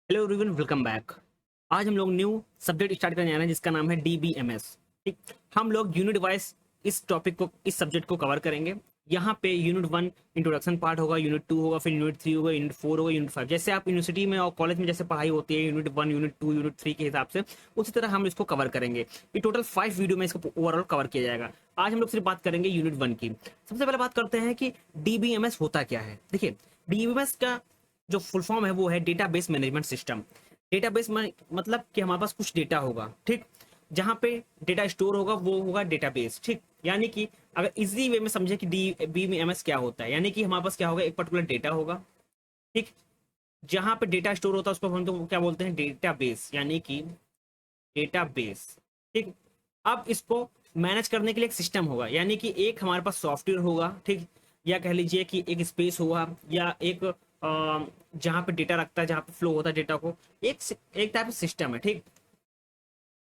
Hello everyone, welcome back. आज हम लोग न्यू सब्जेक्ट स्टार्ट करने जा रहे हैं जिसका नाम है DBMS। ठीक, हम लोग यूनिट वाइज इस टॉपिक को, इस सब्जेक्ट को कवर करेंगे। यहाँ पे यूनिट 1 इंट्रोडक्शन पार्ट होगा, यूनिट 2 होगा, फिर यूनिट 3 होगा, यूनिट 4 होगा, यूनिट 5। जैसे आप यूनिवर्सिटी में और कॉलेज में जैसे पढ़ाई होती है यूनिट 1, यूनिट 2, यूनिट 3 के हिसाब से, उसी तरह हम इसको कवर करेंगे। ये टोटल 5 वीडियो में इसको ओवरऑल कवर किया जाएगा। आज हम लोग सिर्फ बात करेंगे यूनिट 1 की। सबसे पहले बात करते हैं कि DBMS होता क्या है। देखिए, DBMS का जो फुल फॉर्म है वो है डेटाबेस मैनेजमेंट सिस्टम। डेटाबेस में मतलब कि हमारे पास कुछ डेटा होगा, ठीक, जहां पे डेटा स्टोर होगा वो होगा डेटाबेस। ठीक, यानी कि अगर इजी वे में समझे कि DBMS क्या होता है, यानी कि हमारे पास क्या होगा, एक पर्टिकुलर डेटा होगा, ठीक, जहां पे डेटा स्टोर होता है उसको हम तो क्या बोलते हैं, डेटाबेस, यानी कि डेटाबेस। ठीक, अब इसको मैनेज करने के लिए एक सिस्टम होगा, यानी कि एक हमारे पास सॉफ्टवेयर होगा, ठीक, या कह लीजिए कि एक स्पेस होगा, या एक जहाँ पे डेटा रखता है, जहाँ पे फ्लो होता है डेटा को, एक टाइप सिस्टम है। ठीक,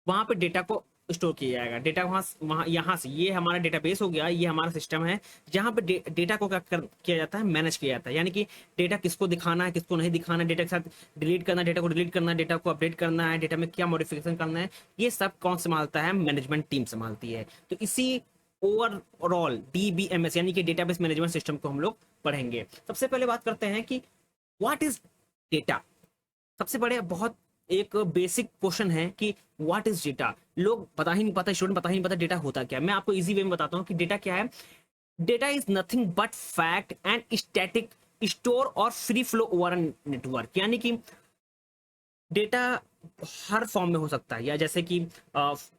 वहां पे डेटा को स्टोर किया जाएगा। डेटा वहां यहाँ से, ये हमारा डेटाबेस हो गया, ये हमारा सिस्टम है जहाँ पे डेटा को किया जाता है, मैनेज किया जाता है। यानी कि डेटा किसको दिखाना है, किसको नहीं दिखाना है, डेटा के साथ डिलीट करना है, डेटा को डिलीट करना है, डेटा को अपडेट करना है, डेटा में क्या मॉडिफिकेशन करना है, ये सब कौन संभालता है, मैनेजमेंट टीम संभालती है। तो इसी ओवरऑल DBMS यानी कि डेटाबेस मैनेजमेंट सिस्टम को हम लोग पढ़ेंगे। सबसे पहले बात करते हैं कि व्हाट इज डेटा। सबसे बड़े बहुत एक बेसिक क्वेश्चन है कि व्हाट इज डेटा। लोग बता ही नहीं पाता, स्टूडेंट बता ही नहीं पाता डेटा होता क्या है। मैं आपको इजी वे में बताता हूँ कि डेटा क्या है। Data is nothing but fact and static store और फ्री फ्लो ओवर नेटवर्क। यानी कि डेटा हर फॉर्म में हो सकता है, या जैसे कि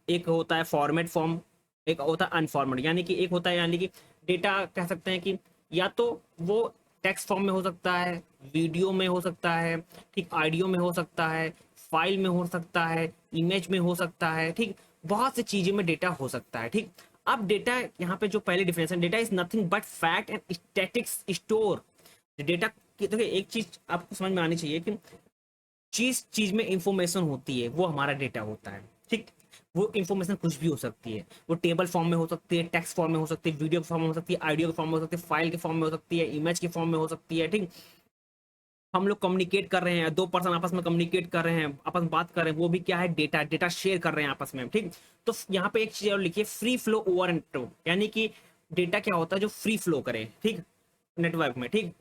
एक होता है फॉर्मेट फॉर्म, एक होता है अनफॉर्मेट। यानी कि एक होता है, यानी कि डेटा कह सकते हैं कि या तो वो टेक्स्ट फॉर्म में हो सकता है, वीडियो में हो सकता है, ठीक, ऑडियो में हो सकता है, फाइल में हो सकता है, इमेज में हो सकता है, ठीक, बहुत सी चीजों में डेटा हो सकता है। ठीक, अब डेटा यहाँ पे जो पहले definition, data is nothing but fact and statics store. Data की देखिए, एक चीज आपको समझ में आनी चाहिए कि जिस चीज में इंफॉर्मेशन होती है वो हमारा डेटा होता है। ठीक, वो इंफॉर्मेशन कुछ भी हो सकती है, वो टेबल फॉर्म में हो सकती है, टेक्स्ट फॉर्म में हो सकती है, वीडियो फॉर्म में हो सकती है, ऑडियो के फॉर्म में हो सकती है, फाइल के फॉर्म में हो सकती है, इमेज के फॉर्म में हो सकती है। ठीक, हम लोग कम्युनिकेट कर रहे हैं, दो पर्सन आपस में कम्युनिकेट कर रहे हैं, आपस में बात कर रहे हैं, वो भी क्या है, डेटा, डेटा शेयर कर रहे हैं आपस में। ठीक, तो यहाँ पे एक चीज और लिखिए, फ्री फ्लो ओवर नेटवर्क। यानी कि डेटा क्या होता है, जो फ्री फ्लो करे, ठीक, नेटवर्क में। ठीक,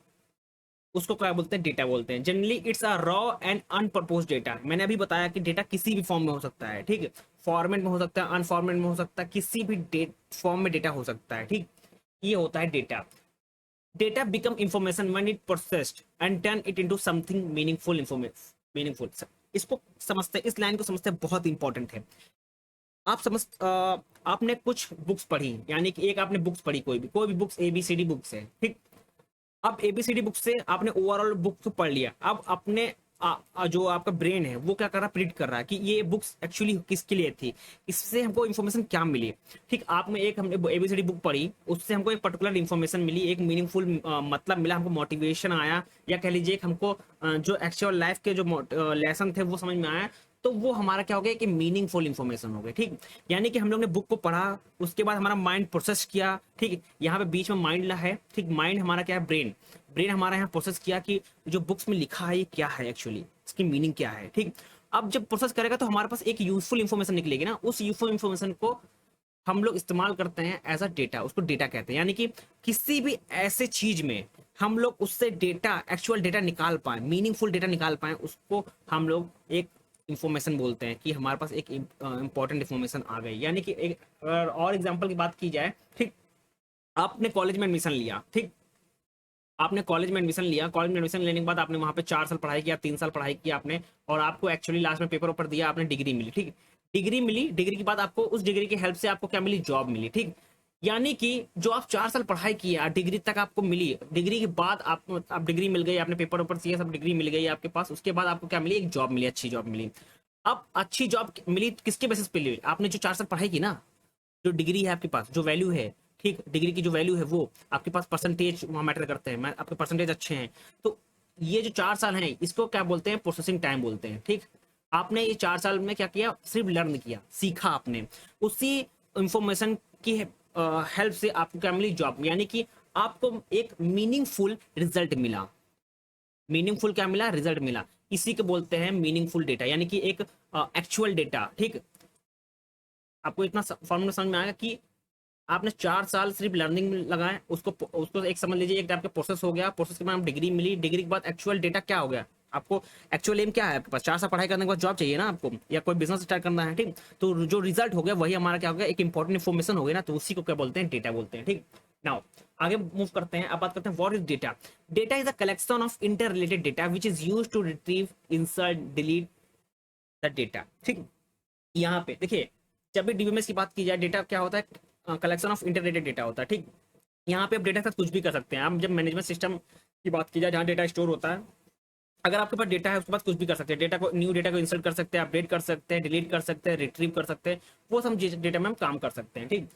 उसको क्या बोलते हैं, डेटा बोलते हैं। Generally it's a raw and unprocessed data. मैंने अभी बताया कि डेटा किसी भी फॉर्म में हो सकता है, ठीक है, फॉर्मेट में हो सकता है, अनफॉर्मेट में हो सकता है, किसी भी फॉर्म में डेटा हो सकता है। ठीक, ये होता है data. Data become information when it processed and turn it into something meaningful. Meaningful, इसको समझते, इस लाइन को समझते बहुत इंपॉर्टेंट है। आप आपने कुछ बुक्स पढ़ी, यानी कि एक आपने बुक्स पढ़ी, कोई भी बुक्स, ABCD बुक्स है, ठीक। अब ABCD बुक से आपने ओवरऑल बुक को पढ़ लिया। अब अपने जो आपका ब्रेन है वो क्या कर रहा है, प्रिडिक्ट कर रहा है कि ये बुक्स एक्चुअली किसके लिए थी, इससे हमको इन्फॉर्मेशन क्या मिली। ठीक, आप में एक हमने ABCD बुक पढ़ी, उससे हमको एक पर्टिकुलर इन्फॉर्मेशन मिली, एक मीनिंगफुल मतलब मिला, हमको मोटिवेशन आया, या कह लीजिए हमको जो एक्चुअल लाइफ के जो लेसन थे वो समझ में आया। तो वो हमारा क्या हो गया कि मीनिंगफुल इन्फॉर्मेशन हो गई। ठीक, यानी कि हम लोग ने बुक को पढ़ा, उसके बाद हमारा माइंड प्रोसेस किया। ठीक, यहाँ पे बीच में माइंड है, ठीक, माइंड हमारा क्या है, ब्रेन। ब्रेन हमारा यहाँ प्रोसेस किया कि जो बुक्स में लिखा है ये क्या है, एक्चुअली इसकी मीनिंग क्या है। ठीक, अब जब प्रोसेस करेगा तो हमारे पास एक यूजफुल इन्फॉर्मेशन निकलेगी ना, उस यूजफुल इन्फॉर्मेशन को हम लोग इस्तेमाल करते हैं एज अ डेटा, उसको डेटा कहते हैं। यानी कि किसी भी ऐसे चीज में हम लोग उससे डेटा, एक्चुअल डेटा निकाल पाए, मीनिंगफुल डेटा निकाल पाए, उसको हम लोग एक इंफॉर्मेशन बोलते हैं कि हमारे पास एक इंपॉर्टेंट इंफॉर्मेशन आ गई। यानी कि एक और एग्जांपल की बात की जाए, ठीक, आपने कॉलेज में एडमिशन लिया, ठीक, आपने कॉलेज में एडमिशन लिया, कॉलेज में एडमिशन लेने के बाद आपने वहां पे 4 साल पढ़ाई किया, 3 साल पढ़ाई की आपने, और आपको एक्चुअली लास्ट में पेपर ऊपर दिया, आपने डिग्री मिली। ठीक, डिग्री मिली, डिग्री के बाद आपको उस डिग्री की हेल्प से आपको क्या मिली, जॉब मिली। ठीक, यानी कि जो आप 4 साल पढ़ाई किया, डिग्री तक आपको मिली, डिग्री के बाद आप डिग्री मिल गई, आपने पेपर ऊपर दिया, सब डिग्री मिल गई आपके पास, उसके बाद आपको क्या मिली, एक जॉब मिली, अच्छी जॉब मिली। अब अच्छी जॉब मिली किसके बेसिस पे मिली, आपने जो 4 साल पढ़ाई की ना, जो डिग्री है आपके पास, जो वैल्यू है, ठीक, डिग्री की जो वैल्यू है वो आपके पास परसेंटेज वहाँ मैटर करते हैं, मैं आपके परसेंटेज अच्छे हैं। तो ये जो 4 साल हैं इसको क्या बोलते हैं, प्रोसेसिंग टाइम बोलते हैं। ठीक, आपने ये 4 साल में क्या किया, सिर्फ लर्न किया, सीखा आपने, उसी इंफॉर्मेशन की हेल्प से आपको क्या मिली, जॉब। यानी कि आपको एक मीनिंगफुल रिजल्ट मिला, मीनिंगफुल क्या मिला, रिजल्ट मिला। इसी को बोलते हैं मीनिंगफुल डेटा, यानी कि एक एक्चुअल डेटा। ठीक, आपको इतना फॉर्मूला समझ में आएगा कि आपने 4 साल सिर्फ लर्निंग में लगाए, उसको उसको एक समझ लीजिए एक टाइप का प्रोसेस हो गया, प्रोसेस के बाद आपको डिग्री मिली, डिग्री के बाद एक्चुअल डेटा क्या हो गया, आपको एक्चुअल एम क्या है, आपके पास 4 साल पढ़ाई करने के बाद जॉब चाहिए ना आपको, या कोई बिजनेस स्टार्ट करना है। ठीक, तो जो रिजल्ट हो गया वही हमारा क्या हो गया, एक इंपॉर्टेंट इन्फॉर्मेशन हो गया ना, तो उसी को क्या बोलते हैं, डेटा बोलते हैं। ठीक, नाउ आगे मूव करते हैं, अब बात करते हैं what is data. Data is a collection of interrelated data which is use to retrieve, insert, delete the data. ठीक, यहाँ पे देखिए, जब भी डीबीएमएस की बात की जाए, डेटा क्या होता है, कलेक्शन ऑफ इंटररेटेड डेटा होता है। ठीक, यहाँ पे आप डेटा के साथ कुछ भी कर सकते हैं। आप जब मैनेजमेंट सिस्टम की बात की जाए, जहाँ डेटा स्टोर होता है, अगर आपके पास डेटा है उसके बाद कुछ भी कर सकते हैं, डेटा को, न्यू डेटा को इंसर्ट कर सकते हैं, अपडेट कर सकते हैं, डिलीट कर सकते हैं, रिट्रीव कर सकते हैं, वो सब डेटा में हम काम कर सकते हैं। ठीक,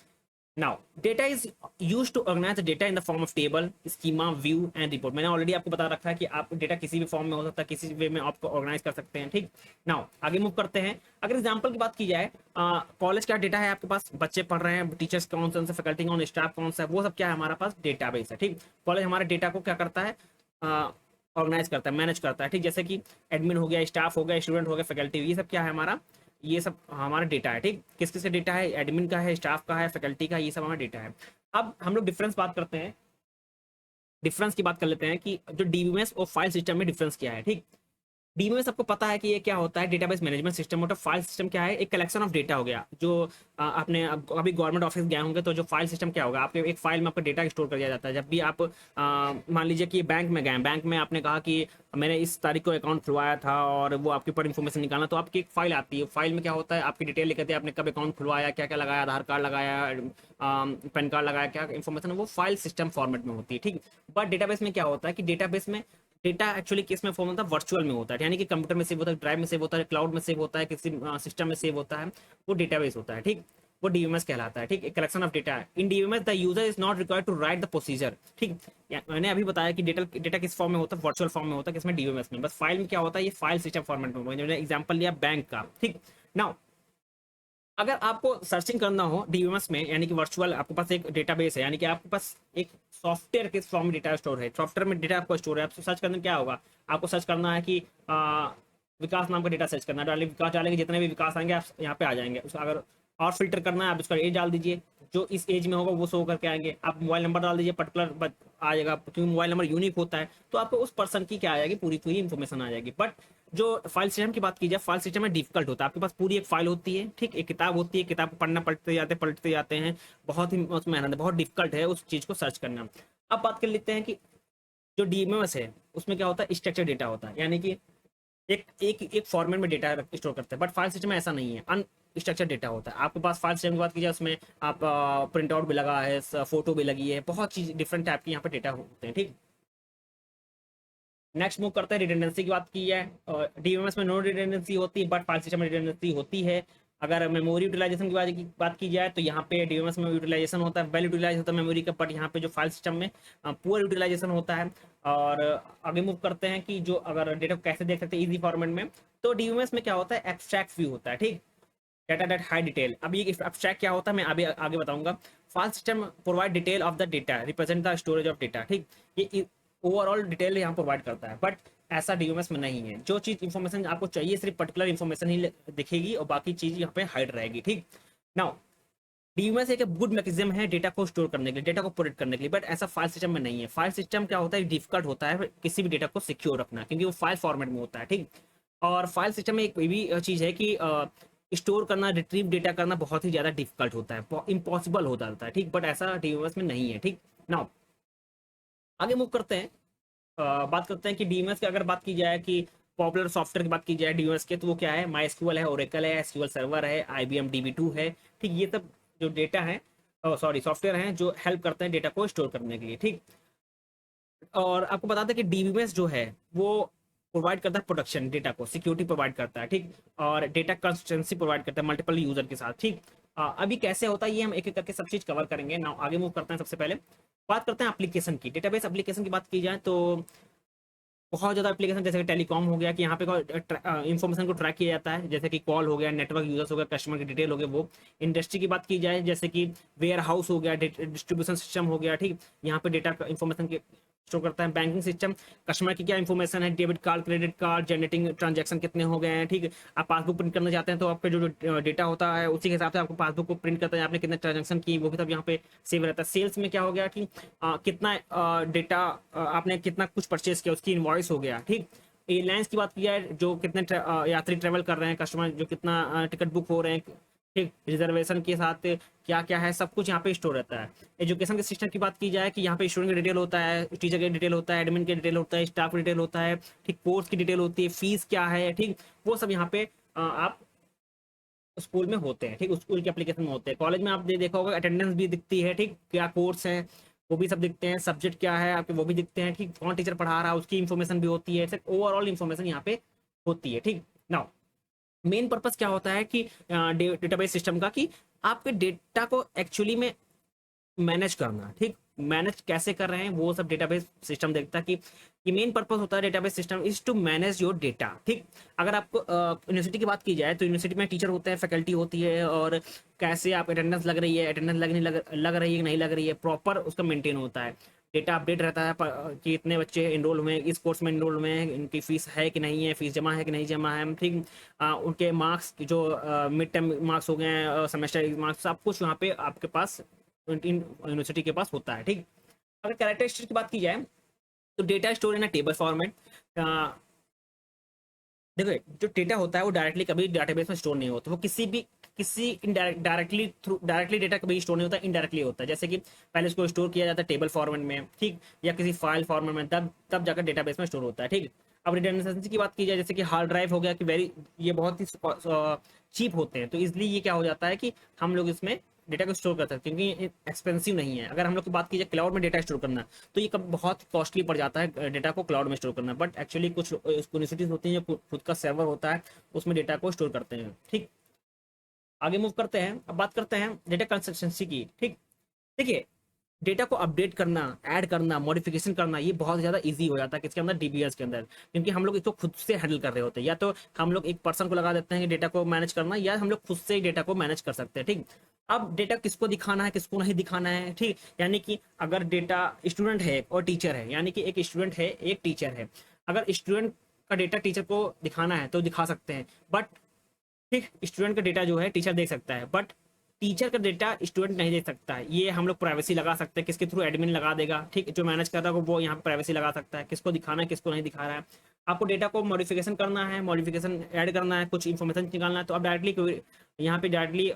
now data is use to organise data in the form of table, schema, view and report. मैंने ऑलरेडी आपको बता रखा है कि आप डेटा किसी भी फॉर्म में हो सकता है, किसी वे में आपको ऑर्गेनाइज कर सकते हैं। ठीक, नाउ आगे मूव करते हैं। अगर एग्जांपल की बात की जाए, कॉलेज का डेटा है आपके पास, बच्चे पढ़ रहे हैं, टीचर्स कौन से, फैकल्टी कौन, स्टाफ कौन सा है, वो सब क्या है हमारे पास, डेटा बेस है। ठीक, कॉलेज हमारे डेटा को क्या करता है, ऑर्गेनाइज करता है, मैनेज करता है। ठीक, जैसे कि एडमिन हो गया, स्टाफ हो गया, स्टूडेंट हो गया, फैकल्टी, ये सब क्या है हमारा, ये सब हमारा डेटा है। ठीक, किस किस का डेटा है, एडमिन का है, स्टाफ का है, फैकल्टी का, ये सब हमारा डेटा है। अब हम लोग डिफरेंस बात करते हैं, डिफरेंस की बात कर लेते हैं कि जो डीबीएमएस और फाइल सिस्टम में डिफरेंस क्या है। ठीक, डीबीएमएस आपको पता है कि ये क्या होता है, डेटाबेस मैनेजमेंट सिस्टम होता है। फाइल सिस्टम क्या है, एक कलेक्शन ऑफ डेटा हो गया। जो आपने अभी गवर्नमेंट ऑफिस गए होंगे तो जो फाइल सिस्टम क्या होगा, आपके एक फाइल में आपका डेटा स्टोर कर दिया जाता है। जब भी आप मान लीजिए कि बैंक में गए, बैंक में आपने कहा कि मैंने इस तारीख को अकाउंट खुलवाया था और वो आपके ऊपर इन्फॉर्मेशन निकालना, तो आपकी एक फाइल आती है। फाइल में क्या होता है, आपकी डिटेल लिखते हैं, आपने कब अकाउंट खुलवाया, क्या क्या लगाया, आधार कार्ड लगाया, पैन कार्ड लगाया, क्या इन्फॉर्मेशन है, वो फाइल सिस्टम फॉर्मेट में होती है। ठीक, बट डेटाबेस में क्या होता है कि डेटाबेस में डेटा एक्चुअली किस में फॉर्म होता है, वर्चुअल में होता है, यानी कि कंप्यूटर में सेव होता है, ड्राइव में सेव होता है, क्लाउड में सेव होता है, किसी सिस्टम में सेव होता है, वो डेटाबेस होता है। ठीक, वो डीबीएमएस कहलाता है। ठीक, एक कलेक्शन ऑफ डेटा है। In DBMS the user is not required to write the procedure. ठीक, मैंने अभी बताया कि डेटा किस फॉर्म में होता है, वर्चुअल फॉर्म में होता है, किसमें, डीबीएमएस में। बस फाइल में क्या होता है, ये फाइल सिस्टम फॉर्मेट में होता है। मैंने एग्जांपल लिया बैंक का। ठीक, नाउ अगर आपको सर्चिंग करना हो डीबीएमएस में, यानी कि वर्चुअल आपके पास एक डेटाबेस है, यानी कि आपके पास एक सॉफ्टवेयर के फॉर्म में डेटा स्टोर है, सॉफ्टवेयर में डेटा आपको स्टोर है, आपको सर्च करने में क्या होगा, आपको सर्च करना है कि विकास नाम का डेटा सर्च करना है, डालेंगे विकास, डालेंगे जितने भी विकास आएंगे आप यहाँ पे आ जाएंगे। उसका अगर और फिल्टर करना है, आप उसका एज डाल दीजिए, जो इस एज में होगा वो शो करके आएंगे। आप मोबाइल नंबर डाल दीजिए, पर्टिकुलर आ जाएगा, क्योंकि मोबाइल नंबर यूनिक होता है, तो आपको उस पर्सन की क्या आ जाएगी, पूरी पूरी इन्फॉर्मेशन आ जाएगी। बट जो फाइल सिस्टम की बात की जाए, फाइल सिस्टम में डिफिकल्ट होता है। आपके पास पूरी एक फाइल होती है, ठीक, एक किताब होती है, किताब को पढ़ना, पढ़ते जाते हैं, बहुत ही मेहनत है, बहुत डिफिकल्ट है उस चीज को सर्च करना। अब बात कर लेते हैं कि जो डीएमएस है उसमें क्या होता है, स्ट्रक्चर डेटा होता है, यानी कि एक फॉर्मेट में डेटा स्टोर करते हैं। बट फाइल सिस्टम में ऐसा नहीं है, अनस्ट्रक्चर डेटा होता है। आपके पास फाइल सिस्टम की बात की जाए, उसमें आप प्रिंट आउट भी लगा है, फोटो भी लगी है, बहुत चीज डिफरेंट टाइप के यहाँ पे डेटा होते हैं। ठीक, नेक्स्ट मूव करते हैं, रिडंडेंसी की बात की जाए, डीएमएस में नो रिडंडेंसी होती है, बट फाइल सिस्टम में रिडंडेंसी होती है। अगर मेमोरी यूटिलाइजेशन की बात की जाए, तो यहाँ पे डीएमएस में यूटिलाइजेशन होता है, वेल यूटिलाइज होता है मेमोरी का, बट यहाँ पे जो फाइल सिस्टम में पुअर यूटिलाइजेशन होता है। और आगे मूव करते हैं कि जो अगर डेटा को कैसे देख सकते हैं इजी फॉर्मेट में, तो डीएमएस में क्या होता है, एब्स्ट्रैक्ट व्यू होता है। ठीक, डेटा डेट हाई डिटेल। अब ये एब्स्ट्रैक्ट क्या होता है मैं अभी आगे बताऊंगा। File system provide detail of the data, represent the storage of data. ठीक, ये ओवरऑल डिटेल यहाँ प्रोवाइड करता है, बट ऐसा डीएमएस में नहीं है। जो चीज इन्फॉर्मेशन आपको चाहिए सिर्फ पर्टिकुलर इन्फॉर्मेशन ही दिखेगी और बाकी चीज यहाँ पे हाइड रहेगी। ठीक, नाउ डीएमएस एक गुड मैकेनिज्म है डेटा को स्टोर करने के लिए, डेटा को प्रोटेक्ट करने के लिए, बट ऐसा फाइल सिस्टम में नहीं है। फाइल सिस्टम क्या होता है, डिफिकल्ट होता है किसी भी डेटा को सिक्योर रखना, क्योंकि वो फाइल फॉर्मेट में होता है। ठीक, और फाइल सिस्टम में एक भी चीज है कि स्टोर करना, रिट्रीव डेटा करना बहुत ही ज्यादा डिफिकल्ट होता है, इम्पॉसिबल हो जाता है। ठीक, बट ऐसा डीएमएस में नहीं है। ठीक, नाउ आगे मूव करते हैं, बात करते हैं कि डीएमएस की अगर बात की जाए कि पॉपुलर सॉफ्टवेयर की बात की जाए डीएमएस के, तो वो क्या है, माई एसक्यूएल है, ओरेकल है, एसक्यूएल सर्वर है, आईबीएम डीबी2 है। ठीक, ये सब जो डेटा है, सॉरी सॉफ्टवेयर हैं जो हेल्प करते हैं डेटा को स्टोर करने के लिए। ठीक, और आपको बता दें कि डीबीएमएस जो है वो प्रोवाइड करता है प्रोटेक्शन, डेटा को सिक्योरिटी प्रोवाइड करता है। ठीक, और डेटा कंसिस्टेंसी प्रोवाइड करता है मल्टीपल यूजर के साथ। ठीक, अभी कैसे होता है ये हम एक एक करके सब चीज कवर करेंगे ना। आगे मूव करते हैं, सबसे पहले बात करते हैं एप्लीकेशन की। डेटाबेस एप्लीकेशन की बात की जाए तो बहुत ज़्यादा एप्लीकेशन, जैसे कि टेलीकॉम हो गया, कि यहाँ पे इन्फॉर्मेशन को ट्रैक किया जाता है, जैसे कि कॉल हो गया, नेटवर्क यूजर्स हो गया, कस्टमर की डिटेल हो गया वो। इंडस्ट्री की बात की जाए, जैसे कि वेयर हाउस हो गया, डिस्ट्रीब्यूशन सिस्टम हो गया। ठीक, यहाँ पे डेटा इन्फॉर्मेशन के स्टोर करता है। बैंकिंग सिस्टम, कस्टमर की क्या इन्फॉर्मेशन है, debit card, credit card, generating transaction कितने हो गए हैं, ठीक है। आप पासबुक प्रिंट करना चाहते हैं तो आपका जो डेटा होता है उसी के हिसाब से आपको पासबुक को प्रिंट करता है, आपने कितने ट्रांजैक्शन की वो भी सब यहाँ पे सेव रहता है। सेल्स में क्या हो गया कि कितना डेटा आपने कितना कुछ परचेज किया, उसकी इनवॉइस हो गया, ठीक। एयरलाइंस की बात की जाए, जो कितने यात्री ट्रेवल कर रहे हैं, कस्टमर जो कितना टिकट बुक हो रहे हैं, ठीक, रिजर्वेशन के साथ क्या क्या है, सब कुछ यहाँ पे स्टोर रहता है। एजुकेशन के सिस्टम की बात की जाए कि यहाँ पे स्टूडेंट का डिटेल होता है, टीचर का डिटेल होता है, एडमिन का डिटेल होता है, स्टाफ का डिटेल होता है, ठीक, कोर्स की डिटेल होती है, फीस क्या है, ठीक, वो सब यहाँ पे आप स्कूल में होते हैं, ठीक, स्कूल के एप्लीकेशन में होते हैं। कॉलेज में आपने देखा होगा अटेंडेंस भी दिखती है, ठीक, क्या कोर्स है वो भी सब दिखते हैं, सब्जेक्ट क्या है आपके वो भी दिखते हैं, ठीक, कौन टीचर पढ़ा रहा है उसकी इन्फॉर्मेशन भी होती है, ओवरऑल इन्फॉर्मेशन यहाँ पे होती है, ठीक। नाउ मेन पर्पस क्या होता है कि डेटाबेस सिस्टम का, कि आपके डेटा को एक्चुअली में मैनेज करना, ठीक, मैनेज कैसे कर रहे हैं वो सब डेटाबेस सिस्टम देखता है। कि ये मेन पर्पस होता है database system is to manage your data, ठीक। अगर आपको यूनिवर्सिटी की बात की जाए तो यूनिवर्सिटी में टीचर होते हैं, फैकल्टी होती है, और कैसे आप अटेंडेंस लग रही है, अटेंडेंस लग रही है कि नहीं लग रही है, प्रॉपर उसका मेंटेन होता है, डेटा अपडेट रहता है कि इतने बच्चे इनरोल हुए हैं, इस कोर्स में इनरोल हुए हैं, इनकी फीस है कि नहीं है, फीस जमा है कि नहीं जमा है, ठीक। उनके मार्क्स जो मिड टर्म मार्क्स हो गए, सेमेस्टर मार्क्स, सब कुछ यहाँ पे आपके पास यूनिवर्सिटी के पास होता है, ठीक। अगर कैरेक्टरिस्टिक की बात की जाए तो data store in a table format. देखो जो डेटा होता है वो डायरेक्टली कभी डाटाबेस में स्टोर नहीं होता, वो किसी डायरेक्टली डेटा कभी स्टोर नहीं होता, इनडायरेक्टली होता है। जैसे कि पहले उसको स्टोर किया जाता है टेबल फॉर्मेट में, ठीक, या किसी फाइल फॉर्मेट में, तब जाकर डेटाबेस में स्टोर होता है, ठीक। अब रिडंडेंसी की बात की जाए, जैसे कि हार्ड ड्राइव हो गया कि ये बहुत ही चीप होते हैं, तो इसलिए ये क्या हो जाता है कि हम लोग इसमें डेटा को स्टोर कर सकते हैं क्योंकि एक्सपेंसिव नहीं है। अगर हम लोग की बात की जाए क्लाउड में डेटा स्टोर करना, तो ये कब बहुत कॉस्टली पड़ जाता है डेटा को क्लाउड में स्टोर करना, बट एक्चुअली कुछ यूनिवर्सिटीज होती हैं जो खुद का सर्वर होता है उसमें डेटा को स्टोर करते हैं, ठीक। आगे मूव करते हैं, अब बात करते हैं डेटा कंसिस्टेंसी की, ठीक। देखिए डेटा को अपडेट करना, ऐड करना, मॉडिफिकेशन करना, ये बहुत ज़्यादा इजी हो जाता है किसके अंदर, डीबीएस के अंदर, क्योंकि हम लोग इसको खुद से हैंडल कर रहे होते हैं। या तो हम लोग एक पर्सन को लगा देते हैं कि डेटा को मैनेज करना, या हम लोग खुद से ही डेटा को मैनेज कर सकते हैं, ठीक। अब डेटा किसको दिखाना है किसको नहीं दिखाना है, ठीक, यानी कि अगर डेटा स्टूडेंट है और टीचर है, यानी कि एक स्टूडेंट है एक टीचर है, अगर स्टूडेंट का डेटा टीचर को दिखाना है तो दिखा सकते हैं, बट ठीक स्टूडेंट का डेटा जो है टीचर देख सकता है, बट टीचर का डेटा स्टूडेंट नहीं देख सकता है। ये हम लोग प्राइवेसी लगा सकते हैं, किसके थ्रू, एडमिन लगा देगा, ठीक, जो मैनेज कर रहा है वो यहाँ प्राइवेसी लगा सकता है, किसको दिखाना है किसको नहीं दिखा रहा है। आपको डेटा को मॉडिफिकेशन करना है, मॉडिफिकेशन ऐड करना है, कुछ इन्फॉर्मेशन निकालना है, तो आप डायरेक्टली यहाँ पे डायरेक्टली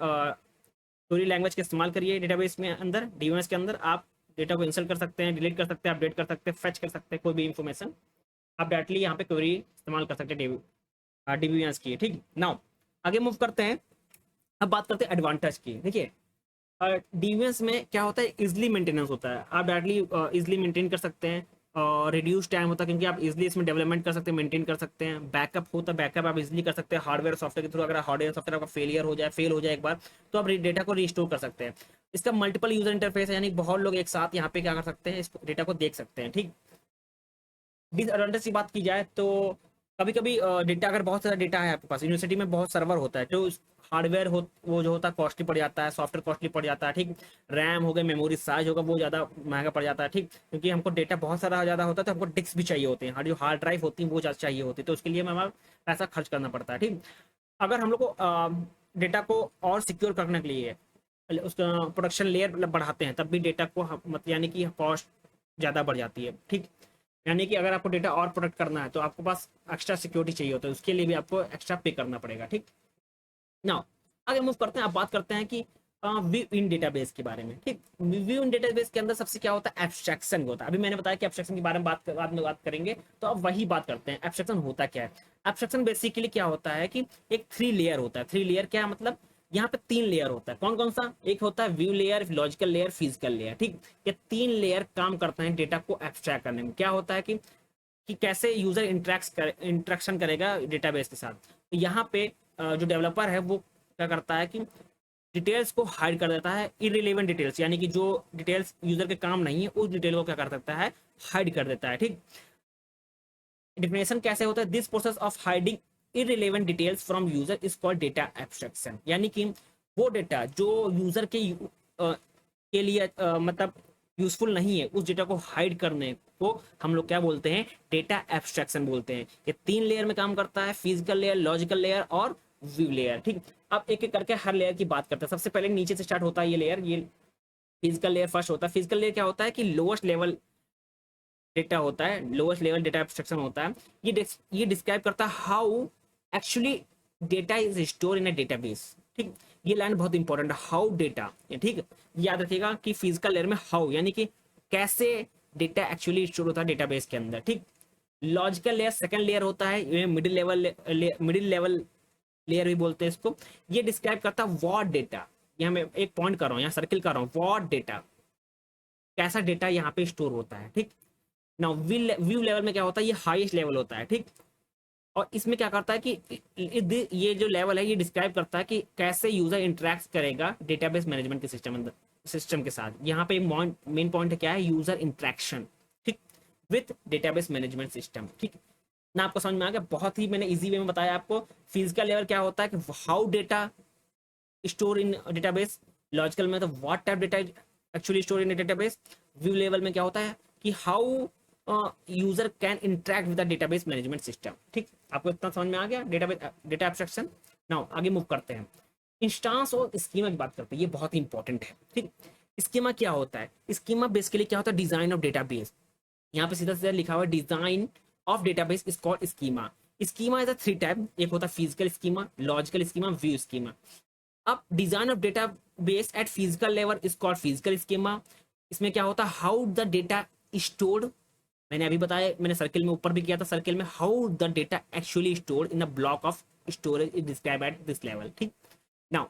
क्वेरी लैंग्वेज का इस्तेमाल करिए डेटाबेस में अंदर, डीबीएमएस के अंदर आप डेटा को इंसर्ट कर सकते हैं, डिलीट कर सकते हैं, अपडेट कर सकते हैं, फेच कर सकते हैं, कोई भी इन्फॉर्मेशन आप डायरेक्टली यहाँ पे क्वेरी इस्तेमाल कर सकते हैं डीबीएमएस की, ठीक। नाउ आगे मूव करते हैं, अब बात करते हैं एडवांटेज की। देखिए डीबीएमएस में क्या होता है, इजिली मेंटेनेंस होता है, आप डायरेक्टली इजिली मेंटेन कर सकते हैं, और रिड्यूस टाइम होता है क्योंकि आप इजिली इसमें डेवलपमेंट कर सकते हैं, मेंटेन कर सकते हैं। बैकअप होता है, बैकअप आप इजिली कर सकते हैं हार्डवेयर सॉफ्टवेयर के थ्रू। अगर हार्डवेयर सॉफ्टवेयर आपका फेल हो जाए एक बार, तो आप डेटा को रिस्टोर कर सकते हैं। इसका मल्टीपल यूजर इंटरफेस है, यानी बहुत लोग एक साथ यहाँ पे क्या कर सकते हैं, इस डेटा को देख सकते हैं, ठीक। डिसएडवांटेज की बात की जाए तो कभी कभी डेटा, अगर बहुत सारा डेटा है आपके पास, यूनिवर्सिटी में बहुत सर्वर होता है, तो हार्डवेयर वो जो होता है कॉस्टली पड़ जाता है, सॉफ्टवेयर कॉस्टली पड़ जाता है, ठीक। रैम हो गया, मेमोरी साइज होगा, वो ज़्यादा महंगा पड़ जाता है, ठीक, क्योंकि हमको डेटा बहुत सारा ज़्यादा होता है तो हमको डिस्क भी चाहिए होते हैं, जो हार्ड ड्राइव होती है वो ज़्यादा चाहिए होती है, तो उसके लिए हमें पैसा खर्च करना पड़ता है, ठीक। अगर हम लोग को डेटा को और सिक्योर करने के लिए उसका प्रोडक्शन लेयर मतलब बढ़ाते हैं, तब भी डेटा को यानी कि कॉस्ट ज़्यादा बढ़ जाती है, ठीक। यानी कि अगर आपको डेटा और प्रोटेक्ट करना है तो आपको पास एक्स्ट्रा सिक्योरिटी चाहिए होता है, उसके लिए भी आपको एक्स्ट्रा पे करना पड़ेगा, ठीक। नाउ आगे मूव करते हैं, आप बात करते हैं कि व्यू इन डेटाबेस के बारे में, ठीक। व्यू इन डेटाबेस के अंदर सबसे क्या होता है, एब्स्ट्रैक्शन होता है। अभी मैंने बताया कि एब्स्ट्रैक्शन के बारे में बाद में बात करेंगे, तो अब वही बात करते हैं एब्स्ट्रैक्शन होता क्या है। एब्स्ट्रैक्शन बेसिकली क्या होता है कि एक 3 लेयर होता है। 3 लेयर क्या मतलब, यहाँ पे 3 लेयर होता है। कौन कौन सा, एक होता है view layer, logical layer, physical layer, ठीक। ये 3 लेयर काम करते हैं डेटा को एब्स्ट्रैक्ट करने में। क्या होता है कि कैसे यूजर इंट्रैक्शन करेगा डेटाबेस के साथ। तो यहाँ पे जो डेवलपर है वो क्या करता है कि डिटेल्स को हाइड कर देता है, इररिलेवेंट डिटेल्स, यानी कि जो डिटेल्स यूजर के काम नहीं है उस डिटेल को क्या कर सकता है, हाइड कर देता है, ठीक। डेफिनेशन कैसे होता है, this process of hiding irrelevant details from user is called data abstraction. यानी कि वो डेटा जो यूजर के लिए मतलब यूजफुल नहीं है, उस डेटा को हाइड करने को हम लोग क्या बोलते हैं, डेटा एब्स्ट्रैक्शन बोलते हैं। ये 3 लेयर में काम करता है, फिजिकल लेयर, लॉजिकल लेयर और व्यू लेयर। ठीक, अब एक एक करके हर लेयर की बात करते हैं। सबसे पहले नीचे से स्टार्ट होता है ये लेयर, ये फिजिकल लेयर फर्स्ट होता है। फिजिकल लेयर क्या होता है कि लोएस्ट लेवल डेटा होता है, लोएस्ट लेवल डेटा एब्स्ट्रैक्शन होता है। ये डिस्क्राइब करता है how actually data is store in a database. ठीक, ये लाइन बहुत इंपॉर्टेंट है, हाउ डेटा। ठीक, याद रखिएगा कि फिजिकल लेयर में हाउ यानी कि कैसे डेटा एक्चुअली स्टोर होता है डेटाबेस के अंदर। ठीक, लॉजिकल लेयर सेकंड लेयर होता है, ये मिडिल लेवल लेयर भी बोलते हैं इसको। ये डिस्क्राइब करता है व्हाट डेटा, यहाँ मैं एक पॉइंट कर रहा हूँ, यहाँ सर्किल कर रहा हूँ, व्हाट डेटा, कैसा डेटा यहाँ पे स्टोर होता है। ठीक, नाउ व्यू लेवल में क्या होता है, ये हाईएस्ट लेवल होता है। ठीक, और इसमें क्या करता है कि ये जो लेवल है ये डिस्क्राइब करता है कि कैसे यूजर इंटरेक्ट करेगा डेटाबेस मैनेजमेंट के सिस्टम के साथ। यहाँ पे मेन पॉइंट क्या है, यूजर इंटरेक्शन। ठीक, विथ डेटाबेस मैनेजमेंट सिस्टम। ठीक ना, आपको समझ में आ गया, बहुत ही मैंने इजी वे में बताया आपको। फिजिकल लेवल क्या होता है कि how data store in database, logical में तो what type data actually store in database, view level में क्या होता है कि how user can interact with the database management system. ठीक, आपको इतना समझ में आ गया डेटा एब्स्ट्रैक्शन। नाउ आगे मूव करते हैं, इंस्टांस और स्कीमा की बात करते हैं, ये बहुत ही इंपॉर्टेंट है। ठीक, स्कीमा क्या होता है, स्कीमा बेसिकली क्या होता है, डिजाइन ऑफ डेटाबेस। यहाँ पे सीधा सीधा लिखा हुआ है, design of database is called schema. Schema is a 3 type, एक होता है physical schema, logical schema, view schema. अब design of database at physical level is called physical schema. इसमें क्या होता है, हाउ द डेटा स्टोर्ड, मैंने अभी बताया, मैंने सर्किल में ऊपर भी किया था, सर्किल में how the data actually stored in a block of storage is describe at this level. ठीक, now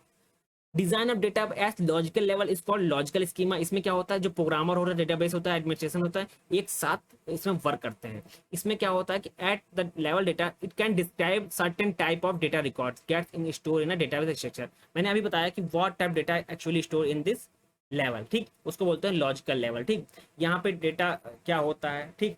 design of data at logical level is called logical schema. इसमें क्या होता है, जो प्रोग्रामर हो रहा है, डेटाबेस होता है, एडमिनिस्ट्रेशन होता है, एक साथ इसमें वर्क करते हैं। इसमें क्या होता है कि at the level data it can describe certain type of data records get in store in a database structure. मैंने अभी बताया कि what type data actually store in this level. ठीक, उसको बोलते हैं लॉजिकल लेवल। ठीक, यहाँ पे डेटा क्या होता है, ठीक,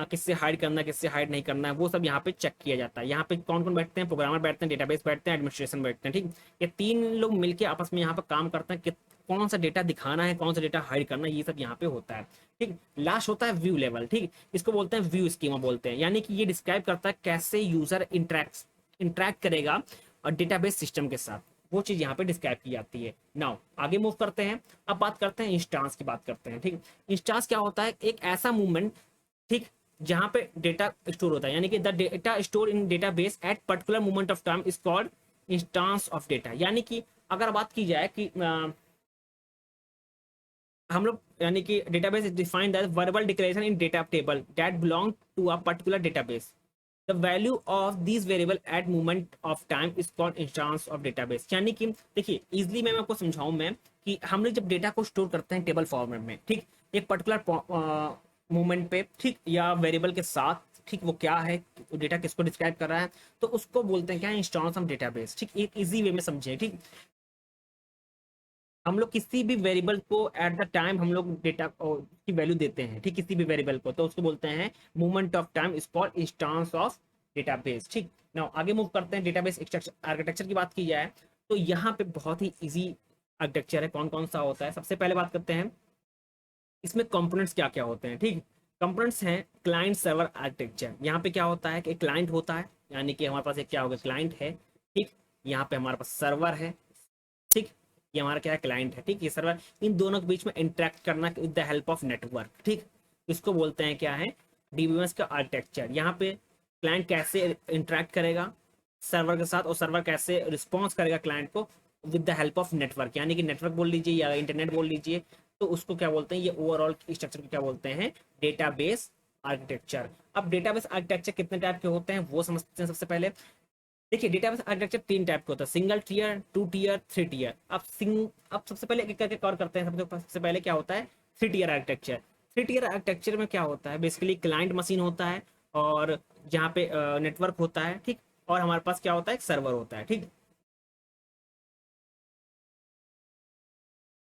किससे हाइड करना है, किससे हाइड नहीं करना है, वो सब यहाँ पे चेक किया जाता है। यहाँ पे कौन कौन बैठते हैं, प्रोग्रामर बैठते हैं, डेटाबेस बैठते हैं, एडमिनिस्ट्रेशन बैठते हैं। ठीक, ये 3 लोग मिलकर आपस में यहाँ पे काम करते हैं कि कौन सा डेटा दिखाना है, कौन सा डेटा हाइड करना है, ये सब यहाँ पे होता है। ठीक, लास्ट होता है व्यू लेवल। ठीक, इसको बोलते हैं व्यू स्कीमा बोलते हैं, यानी कि ये डिस्क्राइब करता है कैसे यूजर इंटरेक्ट करेगा और डेटाबेस सिस्टम के साथ, वो चीज यहाँ पे डिस्क्राइब की जाती है। नाउ आगे मूव करते हैं, अब बात करते हैं इंस्टांस की बात करते हैं। ठीक, इंस्टांस क्या होता है, एक ऐसा मूवमेंट, ठीक, जहां पे डेटा स्टोर होता है, यानी कि the data store in database at particular moment of time is called instance of data. यानी कि अगर बात की जाए कि हम लोग, यानी कि database is defined as verbal declaration in data table that belong to a particular database. The value of this variable at moment of time is called instance of database. यानी कि देखिए इजिली मैं आपको समझाऊं मैं कि हम लोग जब डेटा को स्टोर करते हैं टेबल फॉर्मेट में, ठीक, एक पर्टिकुलर मोमेंट पे, ठीक, या वेरिएबल के साथ, ठीक, वो क्या है, डेटा किसको डिस्क्राइब कर रहा है, तो उसको बोलते हैं क्या, इंस्टांस ऑफ डेटाबेस। ठीक, एक इजी वे में समझे। ठीक, हम लोग किसी भी वेरिएबल को एट द टाइम हम लोग डेटा की वैल्यू देते हैं, ठीक, किसी भी वेरिएबल को, तो उसको बोलते हैं moment of time is called instance of database. ठीक, नाउ आगे मूव करते हैं, डेटाबेस आर्किटेक्चर की बात की जाए तो यहाँ पे बहुत ही इजी आर्किटेक्चर है। कौन कौन सा होता है, सबसे पहले बात करते हैं इसमें कंपोनेंट्स क्या क्या होते हैं। ठीक, कंपोनेंट्स हैं क्लाइंट सर्वर आर्किटेक्चर। यहाँ पे क्या होता है कि एक क्लाइंट होता है, यानी कि हमारे पास एक क्या होगा, क्लाइंट है। ठीक, यहाँ पे हमारे पास सर्वर है। ठीक, ये हमारा क्या है, क्लाइंट है। ठीक, ये सर्वर, इन दोनों के बीच में इंटरेक्ट करना with the help of network. ठीक, इसको बोलते हैं क्या है, डीबीएमएस का आर्किटेक्चर। यहाँ पे क्लाइंट कैसे इंटरेक्ट करेगा सर्वर के साथ और सर्वर कैसे रिस्पॉन्स करेगा क्लाइंट को with the help of network, यानी कि नेटवर्क बोल लीजिए या इंटरनेट बोल लीजिए, तो उसको क्या बोलते हैं, ये ओवरऑल स्ट्रक्चर को क्या बोलते हैं, डेटाबेस आर्किटेक्चर। अब डेटाबेस आर्किटेक्चर कितने टाइप के होते हैं वो समझते हैं। सबसे पहले देखिए डेटाबेस आर्किटेक्चर 3 टाइप का होता है, सिंगल टीयर, 2 टीयर, 3 टीयर। अब सबसे पहले एक करके कवर करते हैं। सबसे पहले क्या होता है, 3 टीयर आर्किटेक्चर। 3 टीयर आर्किटेक्चर में क्या होता है, बेसिकली क्लाइंट मशीन होता है और जहाँ पे नेटवर्क होता है। ठीक, और हमारे पास क्या होता है, एक सर्वर होता है। ठीक,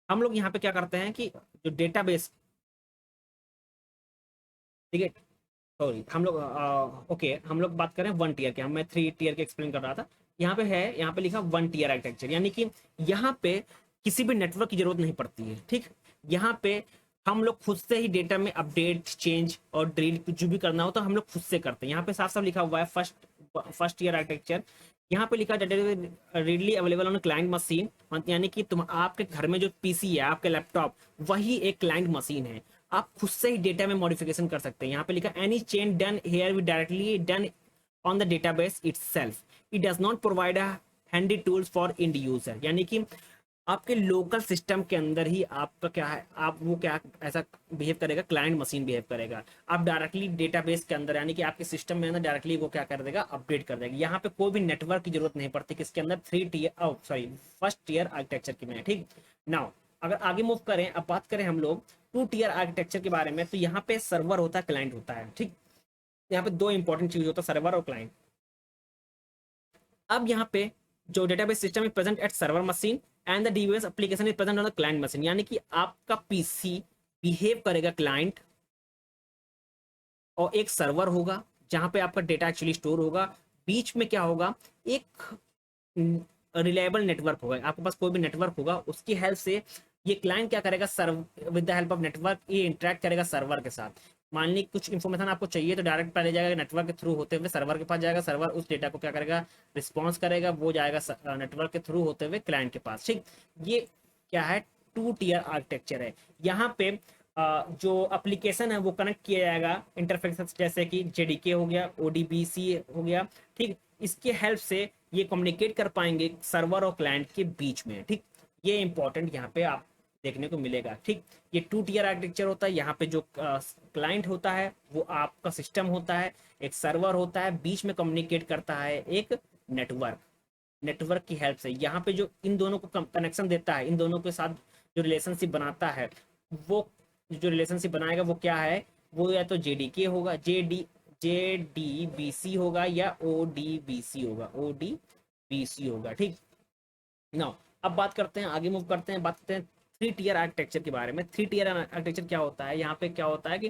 हम लोग यहाँ पे क्या करते हैं कि जो डेटाबेस, ठीक है, सॉरी, हम लोग ओके, हम लोग बात करें 1 टीयर के, मैं 3 टीयर के एक्सप्लेन कर रहा था। यहाँ पे है, यहाँ पे लिखा 1 टीयर आर्किटेक्चर, यानी कि यहाँ पे किसी भी नेटवर्क की जरूरत नहीं पड़ती है। ठीक, यहाँ पे हम लोग खुद से ही डेटा में अपडेट, चेंज और डिलीट जो भी करना हो तो हम लोग खुद से करते हैं। यहाँ पे साफ साफ लिखा हुआ है फर्स्ट ईयर आर्किटेक्चर। यहाँ पे लिखा है readily available on client machine, यानी कि तुम आपके घर में जो पीसी है, आपके लैपटॉप, वही एक क्लाइंट मशीन है। आप खुद से ही डेटा में मॉडिफिकेशन कर सकते हैं। यहाँ पे लिखा any change done here we directly done on the database itself, it does not provide a handy tools for end user, यानी कि आपके लोकल सिस्टम के अंदर ही आपका क्या है, आप वो क्या ऐसा बिहेव करेगा, क्लाइंट मशीन बिहेव करेगा। आप डायरेक्टली डेटाबेस के अंदर, यानी कि आपके सिस्टम में अंदर डायरेक्टली वो क्या कर देगा, अपडेट कर देगा। यहाँ पे कोई भी नेटवर्क की जरूरत नहीं पड़ती, किसके अंदर, फर्स्ट ईयर आर्किटेक्चर की में। ठीक, नाउ अगर आगे मूव करें, अब बात करें हम लोग टू टीयर आर्किटेक्चर के बारे में, तो यहाँ पे सर्वर होता है, क्लाइंट होता है। ठीक, यहाँ पे दो इंपॉर्टेंट चीज होता है, सर्वर और क्लाइंट। अब यहाँ पे जो database system is present at server machine and the DBMS application is present on the client machine, यानी कि आपका पीसी बिहेव करेगा क्लाइंट, और एक सर्वर होगा जहां पे आपका डेटा एक्चुअली स्टोर होगा। बीच में क्या होगा, एक रिलायबल नेटवर्क होगा, आपके पास कोई भी नेटवर्क होगा, उसकी हेल्प से ये क्लाइंट क्या करेगा, serve with the help of network ये इंटरेक्ट करेगा सर्वर के साथ। मान ली कुछ इन्फॉर्मेशन आपको चाहिए तो डायरेक्ट पहले जाएगा नेटवर्क के थ्रू होते हुए सर्वर के पास जाएगा, सर्वर उस डेटा को क्या करेगा, रिस्पॉन्स करेगा, वो जाएगा नेटवर्क के थ्रू होते हुए क्लाइंट के पास। ठीक, ये क्या है, टू टीयर आर्किटेक्चर है। यहाँ पे जो एप्लीकेशन है वो कनेक्ट किया जाएगा इंटरफेस, जैसे कि जेडीके हो गया, ओडीबीसी हो गया। ठीक, इसके हेल्प से ये कम्युनिकेट कर पाएंगे सर्वर और क्लाइंट के बीच में। ठीक, ये इंपॉर्टेंट यहाँ पे आप देखने को मिलेगा। ठीक, ये टू टीयर आर्किटेक्चर होता है। यहाँ पे जो क्लाइंट होता है वो आपका सिस्टम होता है, एक सर्वर होता है, बीच में कम्युनिकेट करता है एक नेटवर्क। नेटवर्क की हेल्प से यहाँ पे जो इन दोनों को कनेक्शन देता है, इन दोनों के साथ जो रिलेशनशिप बनाता है, वो जो रिलेशनशिप बनाएगा वो क्या है, वो या तो जेडीके होगा, जेडीबीसी होगा, या ओडीबीसी होगा, ओडीबीसी होगा। ठीक, नाउ अब बात करते हैं, आगे मूव करते हैं, बात करते हैं थ्री टीयर आर्किटेक्चर के बारे में। थ्री टीयर आर्किटेक्चर क्या होता है, यहाँ पे क्या होता है कि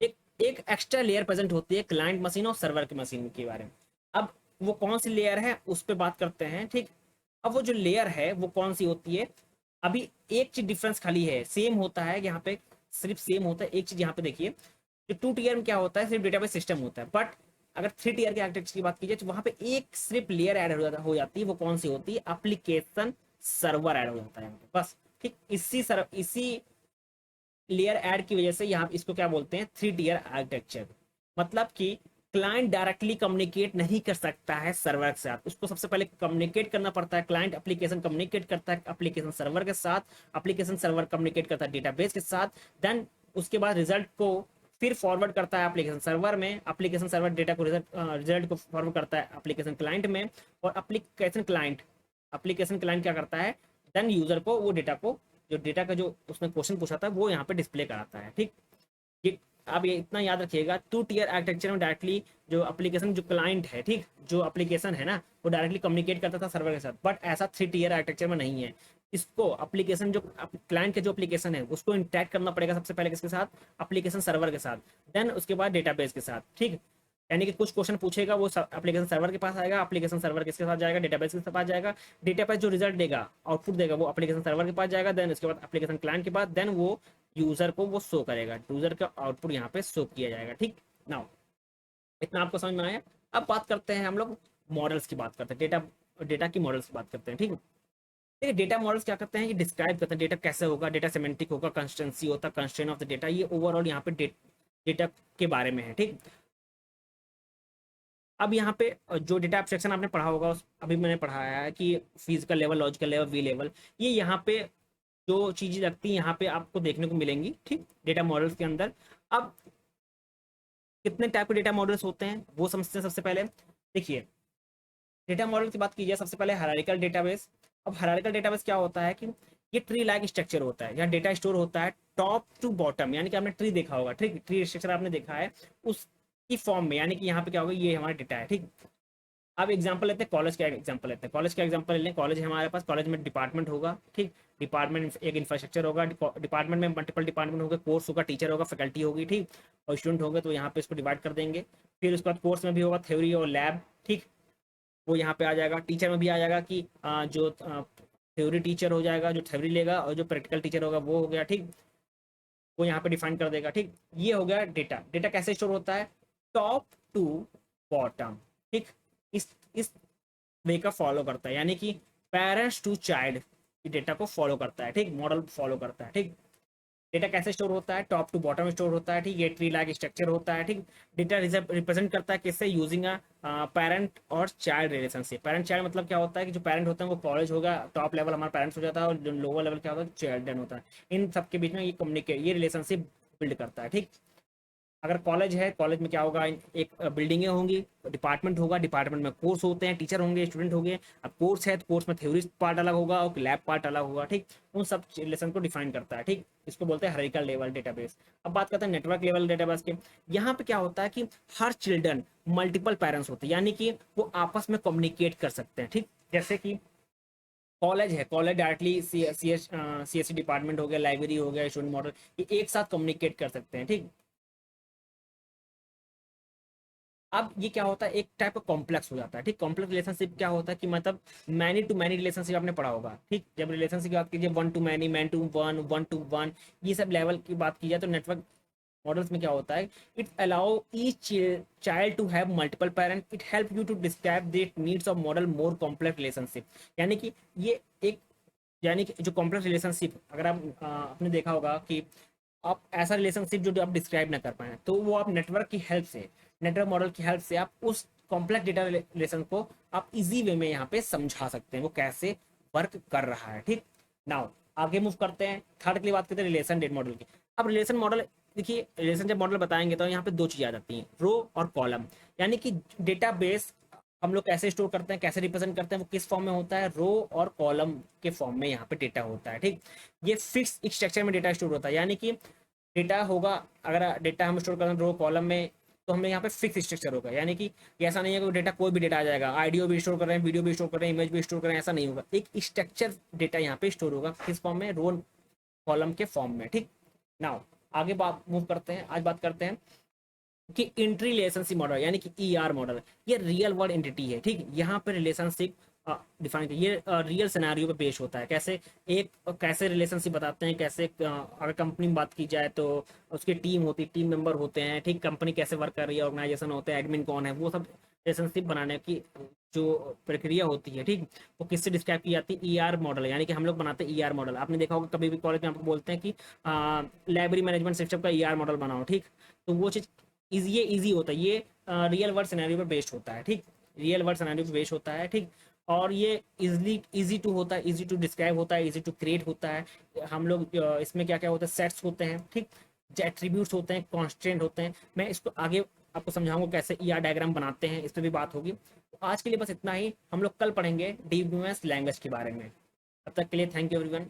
एक एक एक्स्ट्रा लेयर प्रेजेंट होती है क्लाइंट मशीन और सर्वर की मशीन के बारे में। अब वो कौन सी लेयर है उस पर बात करते हैं। ठीक, अब वो जो लेयर है वो कौन सी होती है, अभी एक चीज डिफरेंस खाली है, सेम होता है यहाँ पे, सिर्फ सेम होता है एक चीज। यहाँ पे देखिए, जो टू टीयर में क्या होता है, सिर्फ डेटाबेस सिस्टम होता है, बट अगर थ्री टीयर के आर्किटेक्चर की बात कीजिए तो वहां पे एक सिर्फ लेयर ऐड हो जाती है। वो कौन सी होती है, एप्लीकेशन सर्वर ऐड हो जाता है बस। ठीक, इसी लेयर ऐड की वजह से यहाँ इसको क्या बोलते हैं, थ्री टीयर आर्किटेक्चर। मतलब कि क्लाइंट डायरेक्टली कम्युनिकेट नहीं कर सकता है सर्वर के साथ, उसको सबसे पहले कम्युनिकेट करना पड़ता है। क्लाइंट एप्लीकेशन कम्युनिकेट करता है एप्लीकेशन सर्वर के साथ, एप्लीकेशन सर्वर कम्युनिकेट करता है डेटाबेस के साथ, देन उसके बाद रिजल्ट को फिर फॉरवर्ड करता है एप्लीकेशन सर्वर में, एप्लीकेशन सर्वर डेटा को रिजल्ट को फॉरवर्ड करता है एप्लीकेशन क्लाइंट में, और एप्लीकेशन क्लाइंट क्या करता है, देन यूजर को वो डेटा को, जो डेटा का जो उसने क्वेश्चन पूछा था वो यहाँ पे डिस्प्ले कराता है। ठीक, ये आप ये इतना याद रखिएगा, टू टीयर आर्किटेक्चर में डायरेक्टली जो एप्लीकेशन जो क्लाइंट है, ठीक, जो एप्लीकेशन है ना, वो डायरेक्टली कम्युनिकेट करता था सर्वर के साथ, बट ऐसा थ्री टीयर आर्किटेक्चर में नहीं है। इसको एप्लीकेशन जो क्लाइंट के जो एप्लीकेशन है उसको इंटरेक्ट करना पड़ेगा सबसे पहले किसके साथ, एप्लीकेशन सर्वर के साथ, देन उसके बाद डेटाबेस के साथ। ठीक, यानी कि कुछ क्वेश्चन पूछेगा वो एप्लीकेशन सर्वर के पास आएगा, एप्लीकेशन सर्वर किसके साथ जाएगा, डेटाबेस के पास जाएगा, डेटाबेस जो रिजल्ट देगा, आउटपुट देगा, वो एप्लीकेशन सर्वर के पास जाएगा, देन उसके बाद एप्लीकेशन क्लाइंट के पास, देन वो यूजर को वो शो करेगा, यूजर का आउटपुट यहाँ पे शो किया जाएगा। ठीक, नाउ इतना आपको समझ में आया। अब बात करते हैं हम लोग मॉडल्स की बात करते हैं, डेटा की मॉडल्स की बात करते हैं। ठीक है, देखिए डेटा मॉडल्स क्या करते हैं, ये डिस्क्राइब करते हैं डेटा कैसे होगा, डेटा सेमेंटिक होगा, कंसिस्टेंसी होता है, कंस्ट्रेंट ऑफ द डेटा, ये ओवरऑल यहाँ पे डेटा के बारे में है। ठीक, अब यहाँ पे जो डेटा एब्स्ट्रैक्शन आपने पढ़ा होगा अभी मैंने पढ़ाया है कि physical level, logical level, view level, ये यहाँ पे जो चीजें लगती हैं यहाँ पे आपको देखने को मिलेंगी। ठीक, डेटा मॉडल्स के अंदर अब कितने टाइप के डेटा मॉडल्स होते हैं वो समझते हैं। सबसे पहले देखिए, डेटा मॉडल की बात कीजिए, सबसे पहले हायरार्किकल डेटाबेस। अब हायरार्किकल डेटाबेस क्या होता है कि ये ट्री लाइक स्ट्रक्चर होता है, यहाँ डेटा स्टोर होता है टॉप टू बॉटम, यानी कि आपने ट्री देखा होगा, ठीक, ट्री स्ट्रक्चर आपने देखा है उसकी फॉर्म में, यानी कि यहाँ पे क्या होगा, ये हमारा डेटा है। ठीक, अब एग्जांपल लेते हैं, कॉलेज का एग्जांपल लेते हैं, कॉलेज का एग्जांपल लें, कॉलेज है हमारे पास, कॉलेज में डिपार्टमेंट होगा। ठीक, डिपार्टमेंट एक इंफ्रास्ट्रक्चर होगा, डिपार्टमेंट में मल्टीपल डिपार्टमेंट होगा, कोर्स होगा, टीचर होगा, फैकल्टी होगी। ठीक, और स्टूडेंट होंगे तो यहाँ पे इसको डिवाइड कर देंगे। फिर उसके बाद कोर्स में भी होगा थ्योरी और लैब। ठीक, वो यहाँ पे आ जाएगा। टीचर में भी आ जाएगा कि जो थ्योरी टीचर हो जाएगा जो थ्योरी लेगा, और जो प्रैक्टिकल टीचर होगा वो हो गया। ठीक, वो यहाँ पे डिफाइन कर देगा। ठीक, ये हो गया डेटा। डेटा कैसे स्टोर होता है, टॉप टू बॉटम। ठीक, इस वे का फॉलो करता है, यानी कि पेरेंट्स टू चाइल्ड डेटा को फॉलो करता है। ठीक, मॉडल फॉलो करता है। ठीक, डेटा कैसे स्टोर होता है, टॉप टू बॉटम स्टोर होता है। ठीक, ये ट्री लाइक स्ट्रक्चर होता है। ठीक, डेटा रिप्रेजेंट करता है किससे, यूजिंग अ पेरेंट और चाइल्ड रिलेशनशिप। पेरेंट चाइल्ड मतलब क्या होता है कि जो पेरेंट होता है वो कॉलेज होगा, टॉप लेवल हमारा पेरेंट्स हो जाता है, और जो लोअर लेवल क्या होता है चिल्ड्रन होता है। इन सबके बीच में ये कम्युनिकेट, ये रिलेशनशिप बिल्ड करता है। ठीक, अगर कॉलेज है, कॉलेज में क्या होगा, एक बिल्डिंगें होंगी, डिपार्टमेंट होगा, डिपार्टमेंट में कोर्स होते हैं, टीचर होंगे, स्टूडेंट होंगे। अब कोर्स है तो कोर्स में थ्योरी पार्ट अलग होगा और लैब पार्ट अलग होगा। ठीक, उन सब रिलेशन को डिफाइन करता है। ठीक, इसको बोलते हैं हायरार्किकल लेवल डेटाबेस। अब बात करते हैं नेटवर्क लेवल डेटाबेस के। यहाँ पे क्या होता है कि हर चिल्ड्रन मल्टीपल पेरेंट्स होते हैं, यानी कि वो आपस में कम्युनिकेट कर सकते हैं। ठीक, जैसे कि कॉलेज है, college directly C S C department हो गया, लाइब्रेरी हो गया, स्टूडेंट मॉडल, ये एक साथ कम्युनिकेट कर सकते हैं। ठीक, अब ये क्या होता है, एक टाइप का कॉम्प्लेक्स हो जाता है। ठीक, कॉम्प्लेक्स रिलेशनशिप क्या होता है कि मतलब मैनी टू मैनी रिलेशनशिप आपने पढ़ा होगा। ठीक, जब रिलेशनशिप की बात कीजिए, one to many, many to one, one to one, ये सब लेवल की बात की जाए तो नेटवर्क मॉडल्स में क्या होता है, it allow each child to have multiple parent, it help you to describe the needs of model more complex relationship. यानी कि ये एक, यानी कि जो कॉम्प्लेक्स रिलेशनशिप, अगर आप आपने देखा होगा कि आप ऐसा रिलेशनशिप जो आप डिस्क्राइब ना कर पाए, तो वो आप नेटवर्क की हेल्प से, नेटवर्क मॉडल की हेल्प से आप उस कॉम्प्लेक्स डेटा रिलेशन को आप इजी वे में यहाँ पे समझा सकते हैं वो कैसे वर्क कर रहा है। ठीक, नाउ आगे मूव करते हैं, थर्ड के लिए बात करते हैं रिलेशन डेट मॉडल की। अब रिलेशन मॉडल, देखिए रिलेशन जब मॉडल बताएंगे तो यहाँ पे दो चीजें आ जाती हैं, रो और कॉलम। यानी कि डेटा बेस हम लोग कैसे स्टोर करते हैं, कैसे रिप्रेजेंट करते हैं, वो किस फॉर्म में होता है, रो और कॉलम के फॉर्म में यहाँ पे डेटा होता है। ठीक, ये फिक्स स्ट्रक्चर में डेटा स्टोर होता है, यानी कि डेटा होगा, अगर डेटा हम स्टोर करें रो कॉलम में, तो हमें यहाँ पे फिक्स स्ट्रक्चर होगा। यानी कि ऐसा नहीं है कि डेटा कोई भी डेटा आ जाएगा, ऑडियो भी स्टोर कर रहे हैं, वीडियो भी स्टोर कर रहे हैं, इमेज भी स्टोर कर रहे हैं, ऐसा नहीं होगा। एक स्ट्रक्चर डेटा यहाँ पे स्टोर होगा, किस फॉर्म में, रो कॉलम के फॉर्म में। ठीक, नाउ आगे बात मूव करते हैं, आज बात करते हैं कि इंट्री रिलेशनशिप मॉडल, यानी कि ईआर मॉडल। ये रियल वर्ल्ड एंटिटी है। ठीक, यहाँ पे रिलेशनशिप डिफाइन, ये रियल सिनेरियो पे पेश होता है। कैसे, एक कैसे रिलेशनशिप बताते हैं, कैसे अगर कंपनी में बात की जाए तो उसकी टीम होती है, टीम मेंबर होते हैं। ठीक, कंपनी कैसे वर्क कर रही है, ऑर्गेनाइजेशन होते हैं, एडमिन कौन है, वो सब रिलेशनशिप बनाने की जो प्रक्रिया होती है। ठीक, वो किससे डिस्क्राइब की जाती है, ईआर मॉडल, यानी कि हम लोग बनाते हैं ईआर मॉडल। आपने देखा होगा कभी भी कॉलेज में आपको बोलते हैं कि लाइब्रेरी मैनेजमेंट सिस्टम का ईआर मॉडल बनाओ। ठीक, तो वो चीज़ ये इजी होता है, ये रियल वर्ल्ड सिनेरियो पे बेस्ड होता है। ठीक, रियल वर्ल्ड सिनेरियो पे बेस्ड होता है। ठीक, और ये इजली इजी टू होता है, इजी टू डिस्क्राइब होता है, इजी टू क्रिएट होता है। हम लोग इसमें क्या क्या होता है, सेट्स होते हैं। ठीक, एट्रीब्यूट्स होते हैं, कॉन्स्टेंट होते हैं। मैं इसको आगे आपको समझाऊंगा कैसे ईआर डायग्राम बनाते हैं, इस पर भी बात होगी। तो आज के लिए बस इतना ही, हम लोग कल पढ़ेंगे डीबीएमएस लैंग्वेज के बारे में। तब तक के लिए थैंक यू एवरीवन।